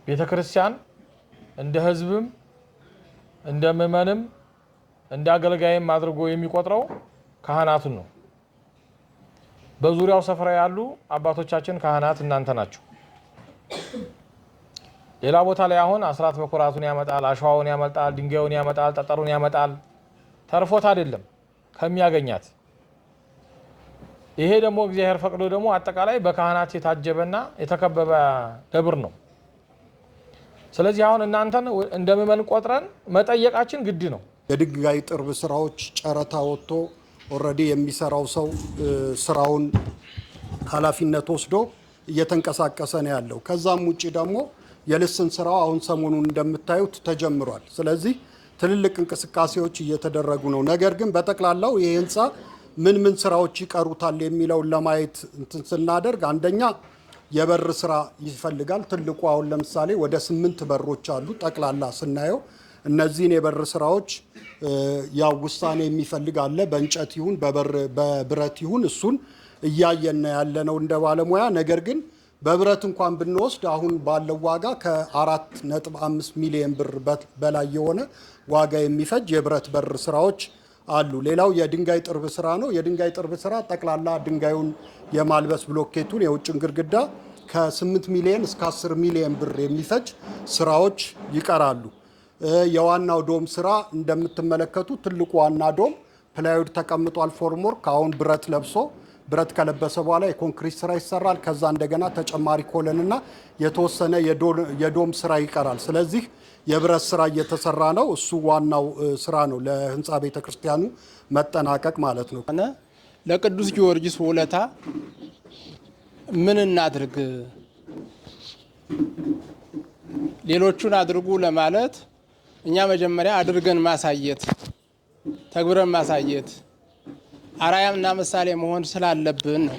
ቤተክርስቲያን እንደ ህዝብም እንደ ምእመንም እንደ አገልጋይም አድርጎ የሚቆጥረው ካህናቱን ነው። በዙሪያው ሰፈራ ያሉ አባቶቻችን ካህናት እናንተ ናችሁ። ሌላ ቦታ ላይ አሁን አስራት በኩራቱን ያመጣል፣ አሸዋውን ያመጣል፣ ድንጋዩን ያመጣል፣ ጠጠሩን ያመጣል። ተርፎት አይደለም ከሚያገኛት። ይሄ ደግሞ እግዚአብሔር ፈቅዶ ደግሞ አጠቃላይ በካህናት የታጀበና የተከበበ ደብር ነው። ስለዚህ አሁን እናንተን እንደምመን ቆጥረን መጠየቃችን ግድ ነው። የድንጋይ ጥርብ ስራዎች ጨረታ ወጥቶ ኦልሬዲ የሚሰራው ሰው ስራውን ኃላፊነት ወስዶ እየተንቀሳቀሰ ነው ያለው። ከዛም ውጪ ደግሞ የልስን ስራው አሁን ሰሞኑን እንደምታዩት ተጀምሯል። ስለዚህ ትልልቅ እንቅስቃሴዎች እየተደረጉ ነው። ነገር ግን በጠቅላላው ይሄ ህንፃ ምን ስራዎች ይቀሩታል የሚለውን ለማየት እንትን ስናደርግ አንደኛ የበር ስራ ይፈልጋል። ትልቁ አሁን ለምሳሌ ወደ 8 በሮች አሉ። ጠቅላላ ስናየው እነዚህን የበር ስራዎች ያው ውሳኔ የሚፈልግ አለ። በእንጨት ይሁን በብረት ይሁን እሱን እያየን ያለነው እንደ ባለሙያ። ነገር ግን በብረት እንኳን ብንወስድ አሁን ባለው ዋጋ ከ4.5 ሚሊዮን ብር በላይ የሆነ ዋጋ የሚፈጅ የብረት በር ስራዎች አሉ። ሌላው የድንጋይ ጥርብ ስራ ነው። የድንጋይ ጥርብ ስራ ጠቅላላ ድንጋዩን የማልበስ ብሎኬቱን የውጭን ግድግዳ ከ8 ሚሊዮን እስከ 10 ሚሊዮን ብር የሚፈጅ ስራዎች ይቀራሉ። የዋናው ዶም ስራ እንደምትመለከቱ ትልቁ ዋና ዶም ፕላይውድ ተቀምጧል። ፎርምወርክ አሁን ብረት ለብሶ ብረት ከለበሰ በኋላ የኮንክሪት ስራ ይሰራል። ከዛ እንደገና ተጨማሪ ኮለንና የተወሰነ የዶም ስራ ይቀራል። ስለዚህ የብረት ስራ እየተሰራ ነው። እሱ ዋናው ስራ ነው ለህንፃ ቤተክርስቲያኑ መጠናቀቅ ማለት ነው። ለቅዱስ ጊዮርጊስ ውለታ ምን እናድርግ? ሌሎቹን አድርጉ ለማለት እኛ መጀመሪያ አድርገን ማሳየት፣ ተግብረን ማሳየት፣ አራያምና ምሳሌ መሆን ስላለብን ነው።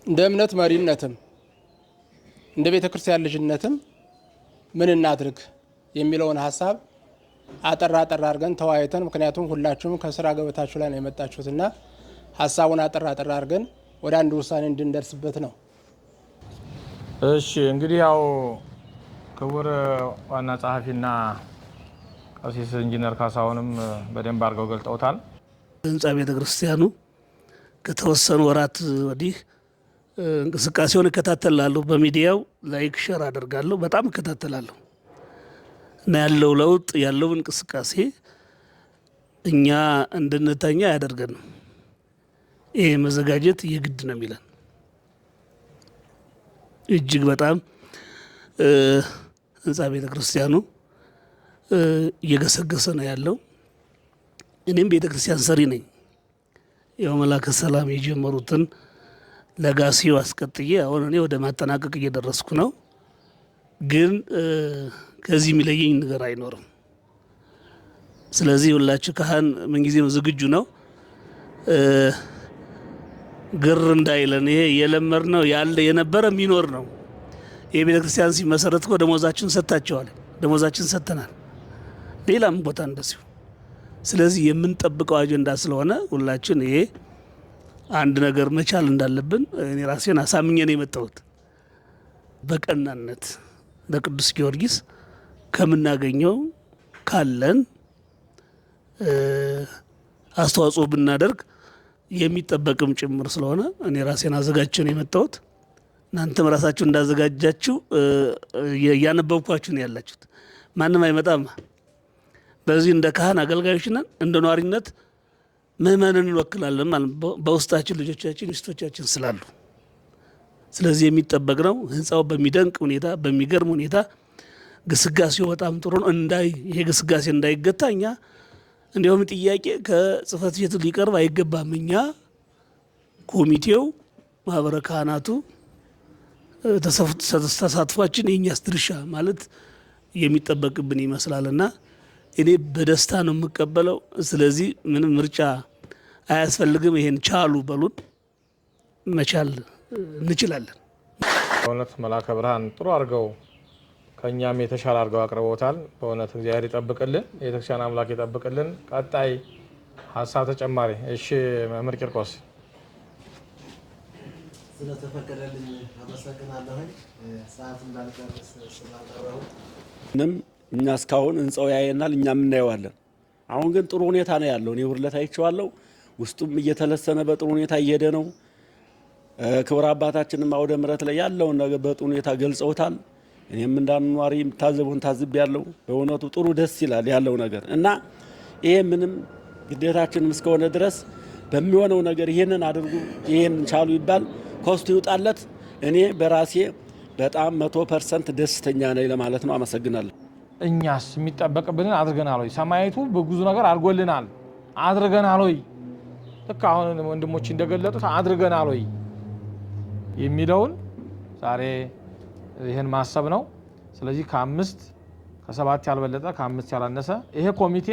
እንደ እምነት መሪነትም እንደ ቤተክርስቲያን ልጅነትም ምን እናድርግ የሚለውን ሀሳብ አጠራ አድርገን ተወያይተን፣ ምክንያቱም ሁላችሁም ከስራ ገበታችሁ ላይ ነው የመጣችሁትና ሀሳቡን አጠራ አድርገን ወደ አንድ ውሳኔ እንድንደርስበት ነው። እሺ እንግዲህ ያው ክቡር ዋና ጸሐፊና ቀሲስ ኢንጂነር ካሳሁንም በደንብ አድርገው ገልጠውታል። ህንፃ ቤተክርስቲያኑ ከተወሰኑ ወራት ወዲህ እንቅስቃሴውን እከታተላለሁ። በሚዲያው ላይክ ሸር አደርጋለሁ። በጣም እከታተላለሁ እና ያለው ለውጥ ያለው እንቅስቃሴ እኛ እንድንተኛ ያደርገን። ይሄ መዘጋጀት የግድ ነው የሚለን እጅግ በጣም ህንፃ ቤተክርስቲያኑ እየገሰገሰ ነው ያለው። እኔም ቤተክርስቲያን ሰሪ ነኝ። ያው መላከ ሰላም የጀመሩትን ለጋሲው አስቀጥዬ አሁን እኔ ወደ ማጠናቀቅ እየደረስኩ ነው። ግን ከዚህ የሚለየኝ ነገር አይኖርም። ስለዚህ ሁላችሁ ካህን ምንጊዜም ዝግጁ ነው። ግር እንዳይለን ይሄ የለመድነው ያለ የነበረ የሚኖር ነው። ይሄ ቤተክርስቲያን ሲመሰረት እኮ ደሞዛችን ሰጥታቸዋል። ደሞዛችን ሰጥተናል። ሌላም ቦታ እንደዚሁ። ስለዚህ የምንጠብቀው አጀንዳ ስለሆነ ሁላችን ይሄ አንድ ነገር መቻል እንዳለብን እኔ ራሴን አሳምኜ ነው የመጣሁት። በቀናነት ለቅዱስ ጊዮርጊስ ከምናገኘው ካለን አስተዋጽኦ ብናደርግ የሚጠበቅም ጭምር ስለሆነ እኔ ራሴን አዘጋጅቼ ነው የመጣሁት። እናንተም ራሳችሁ እንዳዘጋጃችሁ እያነበብኳችሁ ነው ያላችሁት። ማንም አይመጣም። በዚህ እንደ ካህን አገልጋዮች ነን። እንደ ኗሪነት ምእመንን እንወክላለን ማለት በውስጣችን ልጆቻችን ሚስቶቻችን ስላሉ። ስለዚህ የሚጠበቅ ነው። ህንፃው በሚደንቅ ሁኔታ በሚገርም ሁኔታ ግስጋሴው በጣም ጥሩ ነው። ይሄ ግስጋሴ እንዳይገታ እኛ እንዲሁም ጥያቄ ከጽህፈት ቤቱ ሊቀርብ አይገባም። እኛ ኮሚቴው ማህበረ ካህናቱ ተሳትፏችን የእኛስ ድርሻ ማለት የሚጠበቅብን ይመስላልና እኔ በደስታ ነው የምቀበለው። ስለዚህ ምንም ምርጫ አያስፈልግም። ይሄን ቻሉ በሉን፣ መቻል እንችላለን። በእውነት መልአከ ብርሃን ጥሩ አድርገው ከኛም የተሻለ አድርገው አቅርበውታል። በእውነት እግዚአብሔር ይጠብቅልን፣ የቤተክርስቲያን አምላክ ይጠብቅልን። ቀጣይ ሀሳብ ተጨማሪ። እሺ መምህር ቂርቆስ። ስለተፈቀደልኝ አመሰግናለሁ። ሰዓት እንዳልጨርስ ስላቀረቡ እኛ እስካሁን ህንጻው ያየናል፣ እኛም እናየዋለን። አሁን ግን ጥሩ ሁኔታ ነው ያለው። እኔ ውርለት አይቼዋለሁ። ውስጡም እየተለሰነ በጥሩ ሁኔታ እየሄደ ነው። ክቡር አባታችንም አውደ ምሕረት ላይ ያለውን ነገር በጥሩ ሁኔታ ገልጸውታል። እኔም እንዳንኗሪ የምታዘቡን ታዝቤያለሁ። በእውነቱ ጥሩ ደስ ይላል ያለው ነገር እና ይሄ ምንም ግዴታችንም እስከሆነ ድረስ በሚሆነው ነገር ይሄንን አድርጉ ይሄን ቻሉ ይባል ኮስቱ ይውጣለት። እኔ በራሴ በጣም 100% ደስተኛ ነኝ ለማለት ነው። አመሰግናለሁ። እኛስ የሚጠበቅብንን አድርገናል ወይ? ሰማያዊቱ በብዙ ነገር አድርጎልናል። አድርገናል ወይ? ልክ አሁን ወንድሞች እንደገለጡት አድርገናል ወይ የሚለውን ዛሬ ይሄን ማሰብ ነው። ስለዚህ ከ5 ከ7 ያልበለጠ ከ5 ያላነሰ ይሄ ኮሚቴ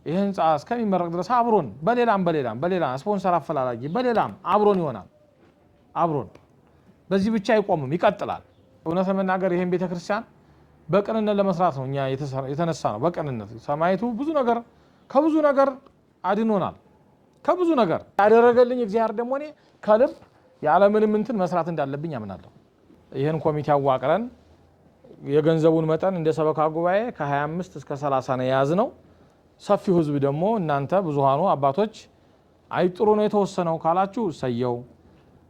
ይሄ ህንጻ እስከሚመረቅ ድረስ አብሮን በሌላም ስፖንሰር አፈላላጊ በሌላም አብሮን ይሆናል። አብሮን በዚህ ብቻ አይቆምም፣ ይቀጥላል። እውነት ለመናገር ይሄን ቤተክርስቲያን በቅንነት ለመስራት ነው እኛ የተነሳ ነው። በቅንነት ሰማይቱ ብዙ ነገር ከብዙ ነገር አድኖናል። ከብዙ ነገር ያደረገልኝ እግዚአብሔር ደግሞ እኔ ከልብ ያለምንም እንትን መስራት እንዳለብኝ አምናለሁ። ይሄን ኮሚቴ አዋቅረን የገንዘቡን መጠን እንደ ሰበካ ጉባኤ ከ25 እስከ 30 ነው የያዝነው። ሰፊው ህዝብ ደግሞ እናንተ ብዙሃኑ አባቶች አይጥሩ ነው የተወሰነው ካላችሁ እሰየው፣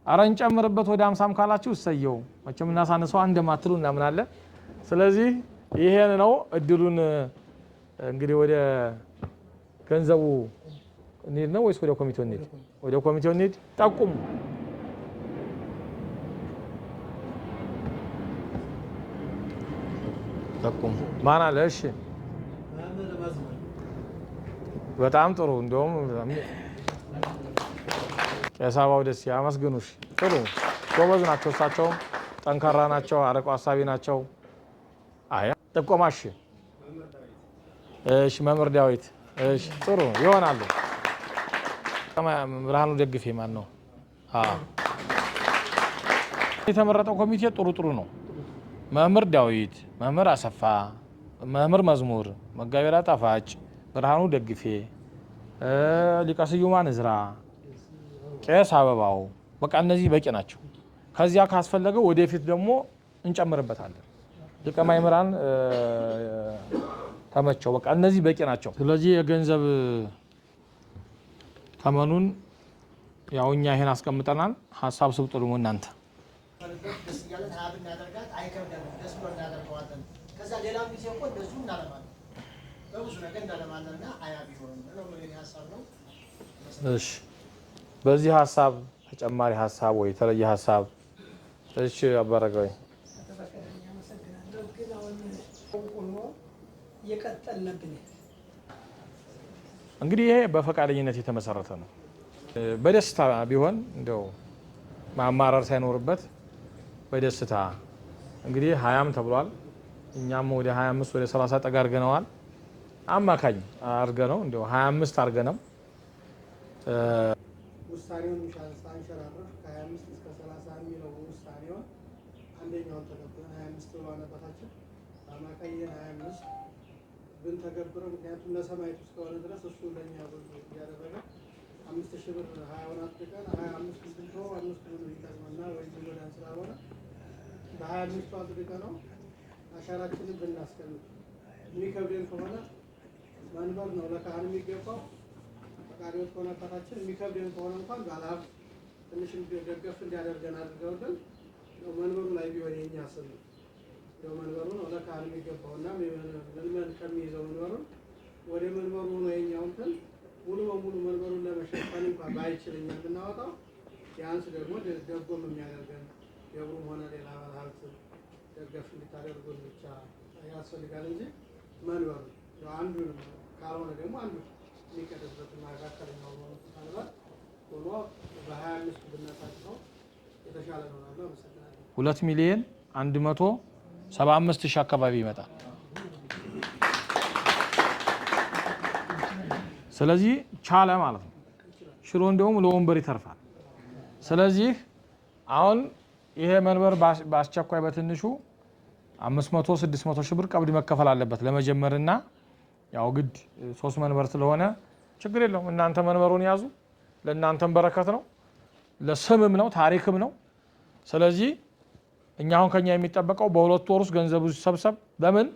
አረ እንጨምርበት ወደ 50 ካላችሁ እሰየው። መቼም እናሳንሰው እንደማትሉ እናምናለን። ስለዚህ ይሄን ነው እድሉን። እንግዲህ ወደ ገንዘቡ እንሂድ ነው ወይስ ወደ ኮሚቴው እንሂድ? ወደ ኮሚቴው እንሂድ። ጠቁሙ። ማን አለ? እሺ በጣም ጥሩ። እንደውም ቄስ አበባው ደስ ያመስግኑሽ። ጥሩ ጎበዝ ናቸው። እሳቸውም ጠንካራ ናቸው፣ አርቆ ሀሳቢ ናቸው። አያ ጥቆማሽ። እሺ መምህር ዳዊት። እሺ ጥሩ ይሆናሉ። ብርሃኑ ደግፌ ማን ነው? የተመረጠው ኮሚቴ ጥሩ ነው። መምህር ዳዊት፣ መምህር አሰፋ፣ መምህር መዝሙር፣ መጋቤ ጣፋጭ፣ ብርሃኑ ደግፌ፣ ሊቀ ስዩማን እዝራ፣ ቄስ አበባው፣ በቃ እነዚህ በቂ ናቸው። ከዚያ ካስፈለገው ወደፊት ደግሞ እንጨምርበታለን። ሊቀ ማእምራን ተመቸው፣ በቃ እነዚህ በቂ ናቸው። ስለዚህ የገንዘብ ተመኑን ያው እኛ ይሄን አስቀምጠናል። ሀሳብ ስብጡ ደግሞ እናንተ ደስ እያለን ሀብ እናደርጋት አይከብደንም። ደስ ብሎ እናደርገዋለን። ከዛ ሌላም ጊዜ እኮ እንደዚሁ እናለማለን፣ በብዙ ነገር እናለማለን እና ሀያ ቢሆን ነው ሀሳብ ነው። እሺ በዚህ ሀሳብ ተጨማሪ ሀሳብ ወይ የተለየ ሀሳብ? እሺ አባረጋዊ እንግዲህ ይሄ በፈቃደኝነት የተመሰረተ ነው። በደስታ ቢሆን እንደው ማማረር ሳይኖርበት በደስታ እንግዲህ 20 ተብሏል። እኛም ወደ 25 ወደ 30 ጠጋ አድርገነዋል። አማካኝ አድርገነው እንደው 25 አድርገነው ውሳኔውን ሳንሸራረፍ ከ25 እስከ 30 የሚለው ውሳኔውን አንደኛውን ተቀብለን 25 ብሎ አለባታችን አማካኝ 25 ብንተገብረው ምክንያቱም ለሰማዕቱ እስከሆነ ድረስ እሱ ለኛ ብዙ እያደረገ 5000 ብር 24 ቀን 25 ብንቶ 5 ብር ይጠቅመና ወይ ወዳን ስላልሆነ በ25 አድርገ ነው አሻራችንን ብናስቀምጥ የሚከብደን ከሆነ መንበር ነው ለካህን የሚገባው ፈቃሪዎች ከሆነ አባታችን የሚከብደን ከሆነ እንኳን ባለሀብት ትንሽ ደገፍ እንዲያደርገን አድርገውልን መንበሩ ላይ ቢሆን የኛ ስም ነው መንበሩ ነው ለካህን የሚገባውና ለምን ከሚይዘው መንበሩን ወደ መንበሩ ነው የኛው እንትን ሙሉ በሙሉ መንበሩን ለመሸፈን እንኳን ባይችልኛ ብናወጣው ቢያንስ ደግሞ ደጎም የሚያደርገን የብሩም ሆነ ሌላ ባለሀብት ደገፍ እንድታደርጉን ብቻ ያስፈልጋል እንጂ መንበሩ አንዱ ካልሆነ ደግሞ አንዱ የሚቀደበት ማካከለኛው ነው ማለት ሆኖ በ25 ብናሳድፈው የተሻለ ነው ማለት ነው። 2,175,000 አካባቢ ይመጣል። ስለዚህ ቻለ ማለት ነው። ሽሮ እንደውም ለወንበር ይተርፋል። ስለዚህ አሁን ይሄ መንበር በአስቸኳይ በትንሹ 500-600 ሺህ ብር ቀብድ መከፈል አለበት ለመጀመርና ያው ግድ 3 መንበር ስለሆነ ችግር የለውም። እናንተ መንበሩን ያዙ። ለእናንተም በረከት ነው፣ ለስምም ነው፣ ታሪክም ነው። ስለዚህ እኛ አሁን ከኛ የሚጠበቀው በሁለት ወር ውስጥ ገንዘቡ ሲሰብሰብ ለምን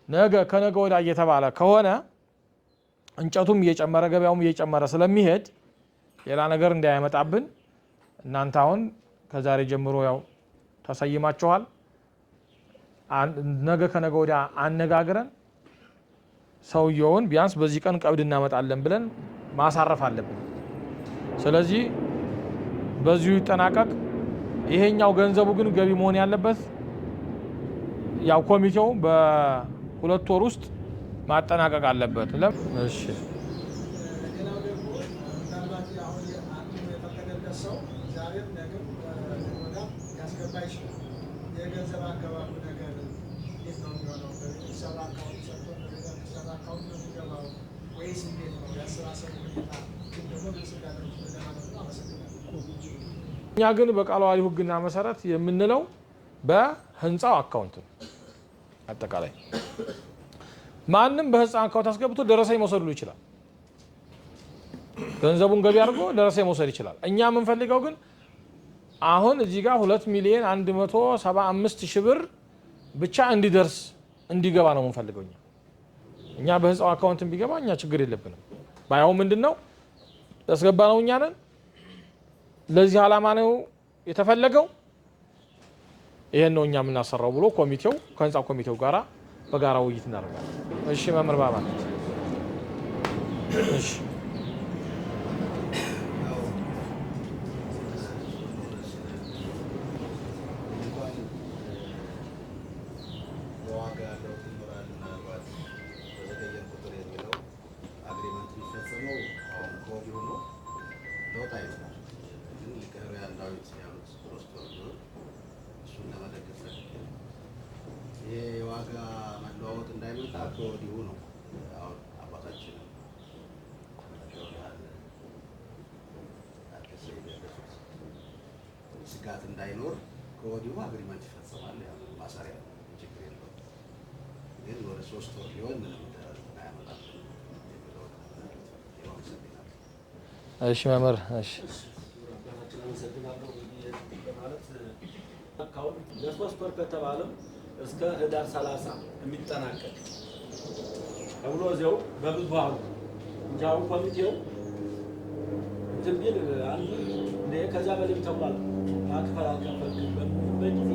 ነገ ከነገ ወዲያ እየተባለ ከሆነ እንጨቱም እየጨመረ ገበያውም እየጨመረ ስለሚሄድ ሌላ ነገር እንዳያመጣብን እናንተ አሁን ከዛሬ ጀምሮ ያው ተሰይማችኋል። ነገ ከነገ ወዲያ አነጋግረን ሰውየውን ቢያንስ በዚህ ቀን ቀብድ እናመጣለን ብለን ማሳረፍ አለብን። ስለዚህ በዚሁ ይጠናቀቅ። ይሄኛው ገንዘቡ ግን ገቢ መሆን ያለበት ያው ኮሚቴው በሁለት ወር ውስጥ ማጠናቀቅ አለበት። እሺ ሌላው ደግሞ ምናልባት አሁን አንዱ የፈቀደለት ሰው ዛሬም ነገም ወዳ ያስገባ ይችላል። የገንዘብ አገባቡ ነገር እንዴት ነው የሚሆነው? በቤተሰብ አካውንት ሰጥቶ በቤተሰብ አካውንት ነው የሚገባው ወይስ እንዴት ነው ያሰባሰቡ ሁኔታ? ግን ደግሞ ግልጽ እንዳደረጉ ለማለት ነው። አመሰግናለሁ። እኛ ግን በቃለ ዓዋዲው ሕግና መሰረት የምንለው በህንፃው አካውንት ነው። አጠቃላይ ማንም በህንፃ አካውንት አስገብቶ ደረሰኝ መውሰድ ይችላል። ገንዘቡን ገቢ አድርጎ ደረሰኝ መውሰድ ይችላል። እኛ የምንፈልገው ግን አሁን እዚህ ጋር 2,175,000 ብር ብቻ እንዲደርስ እንዲገባ ነው የምንፈልገው። እኛ በህንፃው አካውንት ቢገባ እኛ ችግር የለብንም። ባይሆን ምንድነው ያስገባ ነው እኛ ነን። ለዚህ ዓላማ ነው የተፈለገው። ይሄን ነው እኛ የምናሰራው ብሎ ኮሚቴው ከህንፃ ኮሚቴው ጋራ በጋራ ውይይት እናደርጋለን። እሺ መምህር ባባ እሺ የዋጋ መለዋወጥ እንዳይመጣ ከወዲሁ ነው። አሁን አባታችን ስጋት እንዳይኖር ከወዲሁ አግሪመንት ይፈጸማል። ማሰሪያ ችግር የለውም። ግን ወደ 3 ወር ሊሆን ምንም አያመጣም። እሺ መምህር እሺ ለሶስት ወር ከተባለም እስከ ህዳር 30 የሚጠናቀቅ ተብሎ እዚያው በብዙሃኑ እንጂ አሁን ኮሚቴው እንትን ቢል አንዱ ከዛ በላይ ተብሏል። አክፈል አልከፈልክም በጊዜ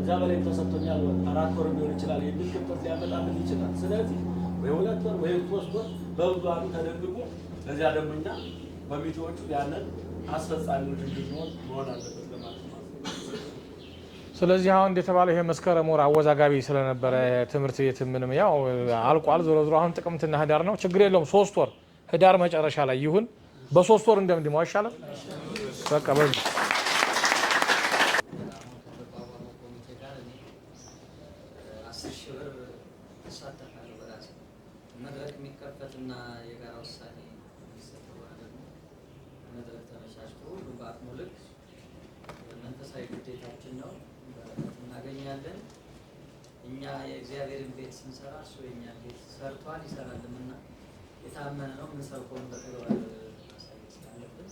እዛ በላይ ተሰጥቶኛል 4 ወር ሊሆን ይችላል የሚል ክፍተት ሊያመጣልን ይችላል። ስለዚህ ወይ 2 ወር ወይ 3 ወር በብዙሃኑ ተደግጎ ለዚያ ደግሞ እኛ ኮሚቴዎቹ ያንን አስፈጻሚዎች እንዲሆን መሆን አለበት ለማለት ነው። ስለዚህ አሁን እንደተባለው ይሄ መስከረም ወር አወዛጋቢ ስለነበረ ትምህርት ቤት ምንም ያው አልቋል። ዞሮ ዞሮ አሁን ጥቅምትና ህዳር ነው። ችግር የለውም። 3 ወር ህዳር መጨረሻ ላይ ይሁን። በ3 ወር እንደምንድነው አይሻልም? በቃ በዚህ 10,000 ብር ተሳተፋለሁ በራሴ መድረክ የሚከፈትና የጋራ ውሳኔ የሚሰጠው ደግሞ መድረክ ተመቻችቶ ሁሉ በአቅሙ ልክ መንፈሳዊ ግዴታችን ነው። በረከት እናገኛለን። እኛ የእግዚአብሔርን ቤት ስንሰራ እሱ የእኛን ቤት ሰርቷል ይሰራልምና የታመነ ነው። የምንሰርቀውን በተግባር ማሳየት ስላለብን